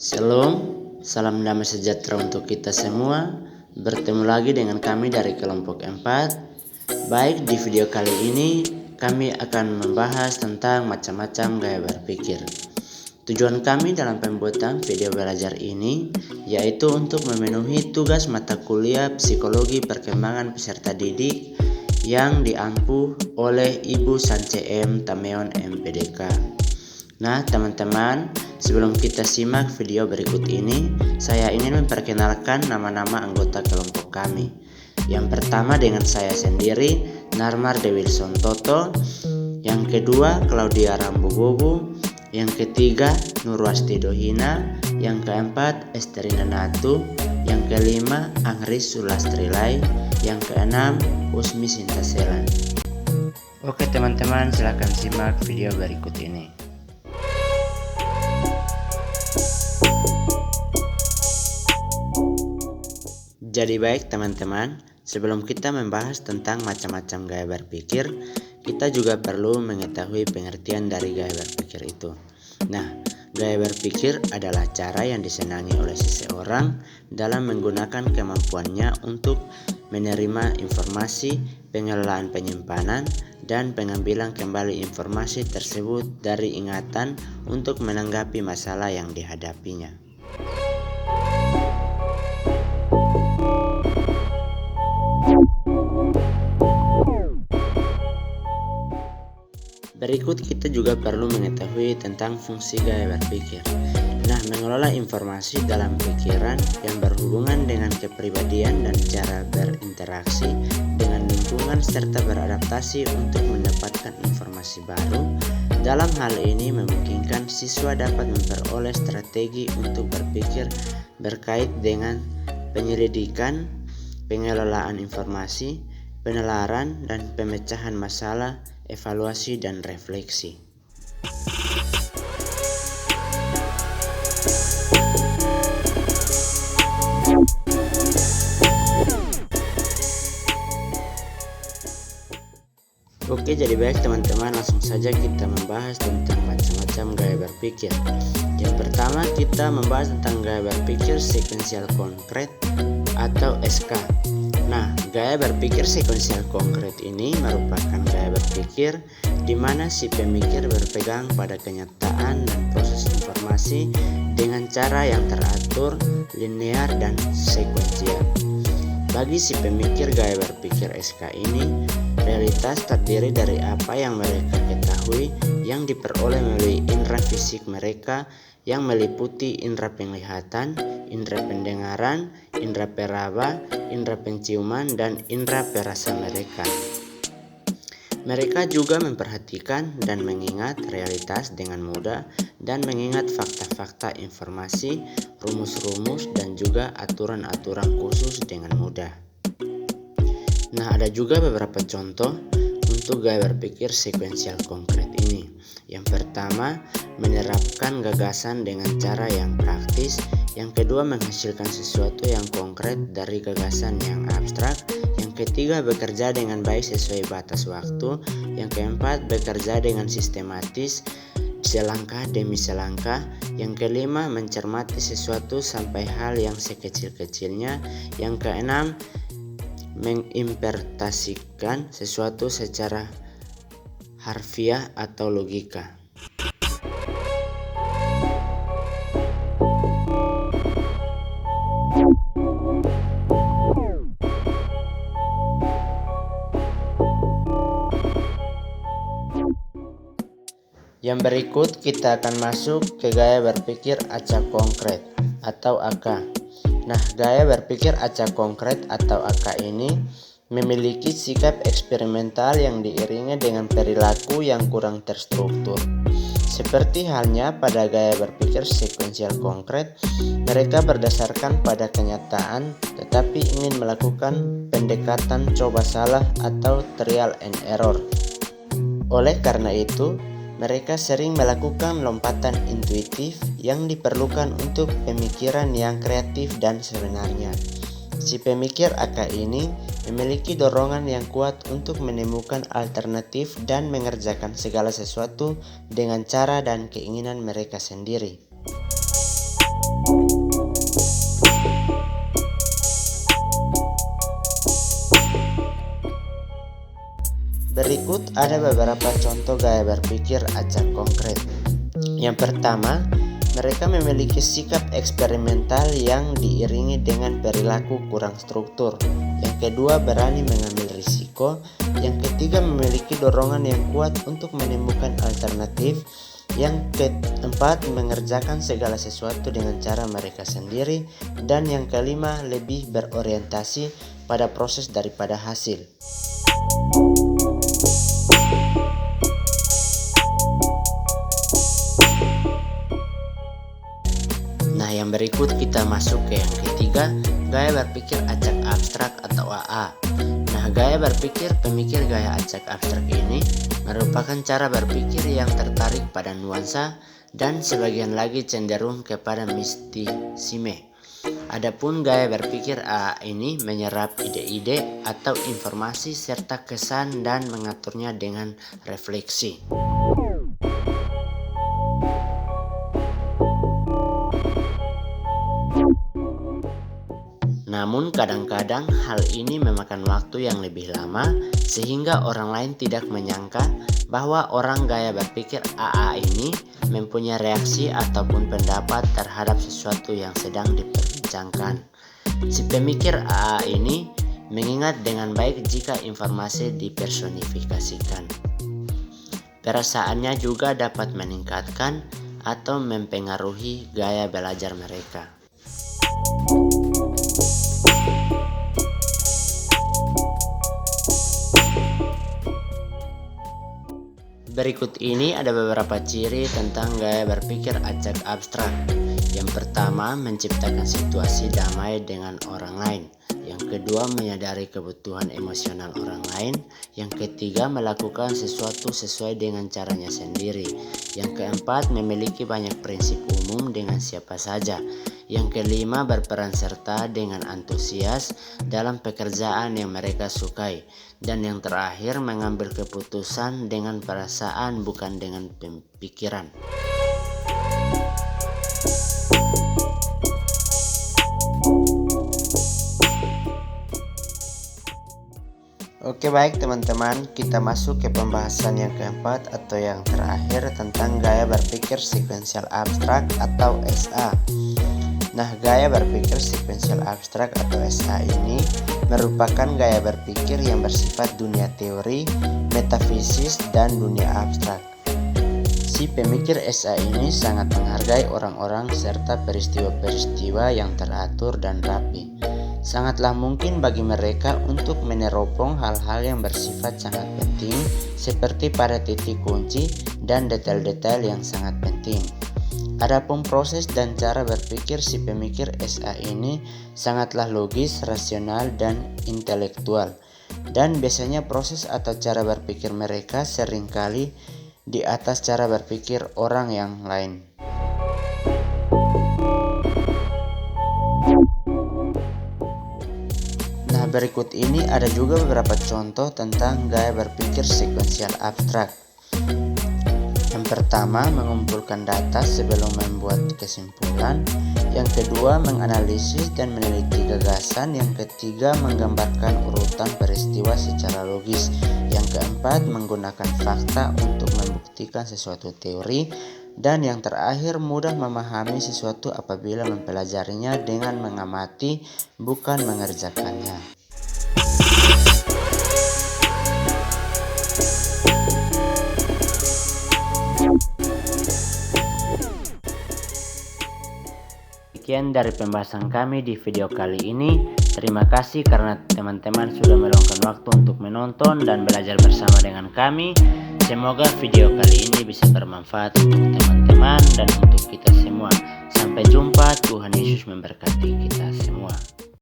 Shalom, salam damai sejahtera untuk kita semua. Bertemu lagi dengan kami dari kelompok 4. Baik, di video kali ini kami akan membahas tentang macam-macam gaya berpikir. Tujuan kami dalam pembuatan video belajar ini yaitu untuk memenuhi tugas mata kuliah Psikologi Perkembangan Peserta Didik yang diampu oleh Ibu Sance M. Tameon MPDK. Nah teman-teman, sebelum kita simak video berikut ini, saya ingin memperkenalkan nama-nama anggota kelompok kami. Yang pertama dengan saya sendiri, Narmar De Wilson Toto. Yang kedua, Claudia Rambubobu. Yang ketiga, Nurwasti Dohina. Yang keempat, Esterina Natu. Yang kelima, Angris Sulastrilai. Yang keenam, Usmi Sintaselan. Oke teman-teman, silakan simak video berikut ini. Jadi baik teman-teman, sebelum kita membahas tentang macam-macam gaya berpikir, kita juga perlu mengetahui pengertian dari gaya berpikir itu. Nah, gaya berpikir adalah cara yang disenangi oleh seseorang dalam menggunakan kemampuannya untuk menerima informasi, pengelolaan penyimpanan, dan pengambilan kembali informasi tersebut dari ingatan untuk menanggapi masalah yang dihadapinya. Berikut kita juga perlu mengetahui tentang fungsi gaya berpikir. Nah, mengelola informasi dalam pikiran yang berhubungan dengan kepribadian dan cara berinteraksi dengan lingkungan serta beradaptasi untuk mendapatkan informasi baru. Dalam hal ini memungkinkan siswa dapat memperoleh strategi untuk berpikir berkait dengan penyelidikan, pengelolaan informasi, penalaran dan pemecahan masalah, evaluasi dan refleksi. Oke, jadi baik teman-teman, langsung saja kita membahas tentang macam-macam gaya berpikir. Yang pertama kita membahas tentang gaya berpikir sekuensial konkret atau SK. Nah, gaya berpikir sekuensial konkret ini merupakan gaya berpikir di mana si pemikir berpegang pada kenyataan dan proses informasi dengan cara yang teratur, linear, dan sekuensial. Bagi si pemikir gaya berpikir SK ini, realitas terdiri dari apa yang mereka ketahui yang diperoleh melalui indera fisik mereka yang meliputi indera penglihatan, indera pendengaran, indera peraba, indera penciuman, dan indera perasa mereka. Mereka juga memperhatikan dan mengingat realitas dengan mudah dan mengingat fakta-fakta informasi, rumus-rumus, dan juga aturan-aturan khusus dengan mudah. Nah, ada juga beberapa contoh untuk gaya berpikir sekuensial konkret ini. Yang pertama, menerapkan gagasan dengan cara yang praktis. Yang kedua, menghasilkan sesuatu yang konkret dari gagasan yang abstrak. Yang ketiga, bekerja dengan baik sesuai batas waktu. Yang keempat, bekerja dengan sistematis, selangkah demi selangkah. Yang kelima, mencermati sesuatu sampai hal yang sekecil-kecilnya. Yang keenam, menginterpretasikan sesuatu secara harfiah atau logika. Yang berikut kita akan masuk ke gaya berpikir acak konkret atau AK. Nah, gaya berpikir acak konkret atau AK ini memiliki sikap eksperimental yang diiringi dengan perilaku yang kurang terstruktur. Seperti halnya pada gaya berpikir sekuensial konkret, mereka berdasarkan pada kenyataan tetapi ingin melakukan pendekatan coba salah atau trial and error. Oleh karena itu, mereka sering melakukan lompatan intuitif yang diperlukan untuk pemikiran yang kreatif dan sebenarnya. Si pemikir AK ini memiliki dorongan yang kuat untuk menemukan alternatif dan mengerjakan segala sesuatu dengan cara dan keinginan mereka sendiri. Berikut ada beberapa contoh gaya berpikir acak konkret. Yang pertama, mereka memiliki sikap eksperimental yang diiringi dengan perilaku kurang struktur. Yang kedua, berani mengambil risiko. Yang ketiga, memiliki dorongan yang kuat untuk menemukan alternatif. Yang keempat, mengerjakan segala sesuatu dengan cara mereka sendiri. Dan yang kelima, lebih berorientasi pada proses daripada hasil. Nah, yang berikut kita masuk ke yang ketiga, gaya berpikir acak abstrak atau AA. Nah, gaya berpikir pemikir gaya acak abstrak ini merupakan cara berpikir yang tertarik pada nuansa dan sebagian lagi cenderung kepada mistisisme. Adapun gaya berpikir AA ini menyerap ide-ide atau informasi serta kesan dan mengaturnya dengan refleksi. Namun kadang-kadang hal ini memakan waktu yang lebih lama sehingga orang lain tidak menyangka bahwa orang gaya berpikir AA ini mempunyai reaksi ataupun pendapat terhadap sesuatu yang sedang diperbincangkan. Si pemikir AA ini mengingat dengan baik jika informasi dipersonifikasikan. Perasaannya juga dapat meningkatkan atau mempengaruhi gaya belajar mereka. Berikut ini ada beberapa ciri tentang gaya berpikir acak abstrak. Yang pertama, menciptakan situasi damai dengan orang lain. Yang kedua, menyadari kebutuhan emosional orang lain. Yang ketiga, melakukan sesuatu sesuai dengan caranya sendiri. Yang keempat, memiliki banyak prinsip umum dengan siapa saja. Yang kelima, berperan serta dengan antusias dalam pekerjaan yang mereka sukai. Dan yang terakhir, mengambil keputusan dengan perasaan bukan dengan pemikiran. Oke, baik teman-teman, kita masuk ke pembahasan yang keempat atau yang terakhir tentang gaya berpikir sekuensial abstrak atau SA. Nah, gaya berpikir sekuensial abstrak atau SA ini merupakan gaya berpikir yang bersifat dunia teori, metafisis, dan dunia abstrak. Si pemikir SA ini sangat menghargai orang-orang serta peristiwa-peristiwa yang teratur dan rapi. Sangatlah mungkin bagi mereka untuk meneropong hal-hal yang bersifat sangat penting seperti pada titik kunci dan detail-detail yang sangat penting. Adapun proses dan cara berpikir si pemikir SA ini sangatlah logis, rasional, dan intelektual. Dan biasanya proses atau cara berpikir mereka seringkali di atas cara berpikir orang yang lain. Nah, berikut ini ada juga beberapa contoh tentang gaya berpikir sekuensial abstrak. Yang pertama, mengumpulkan data sebelum membuat kesimpulan. Yang kedua, menganalisis dan meneliti gagasan. Yang ketiga, menggambarkan urutan peristiwa secara logis. Yang keempat, menggunakan fakta untuk membuktikan sesuatu teori. Dan yang terakhir, mudah memahami sesuatu apabila mempelajarinya dengan mengamati, bukan mengerjakannya. Sekian dari pembahasan kami di video kali ini. Terima kasih karena teman-teman sudah meluangkan waktu untuk menonton dan belajar bersama dengan kami. Semoga video kali ini bisa bermanfaat untuk teman-teman dan untuk kita semua. Sampai jumpa, Tuhan Yesus memberkati kita semua.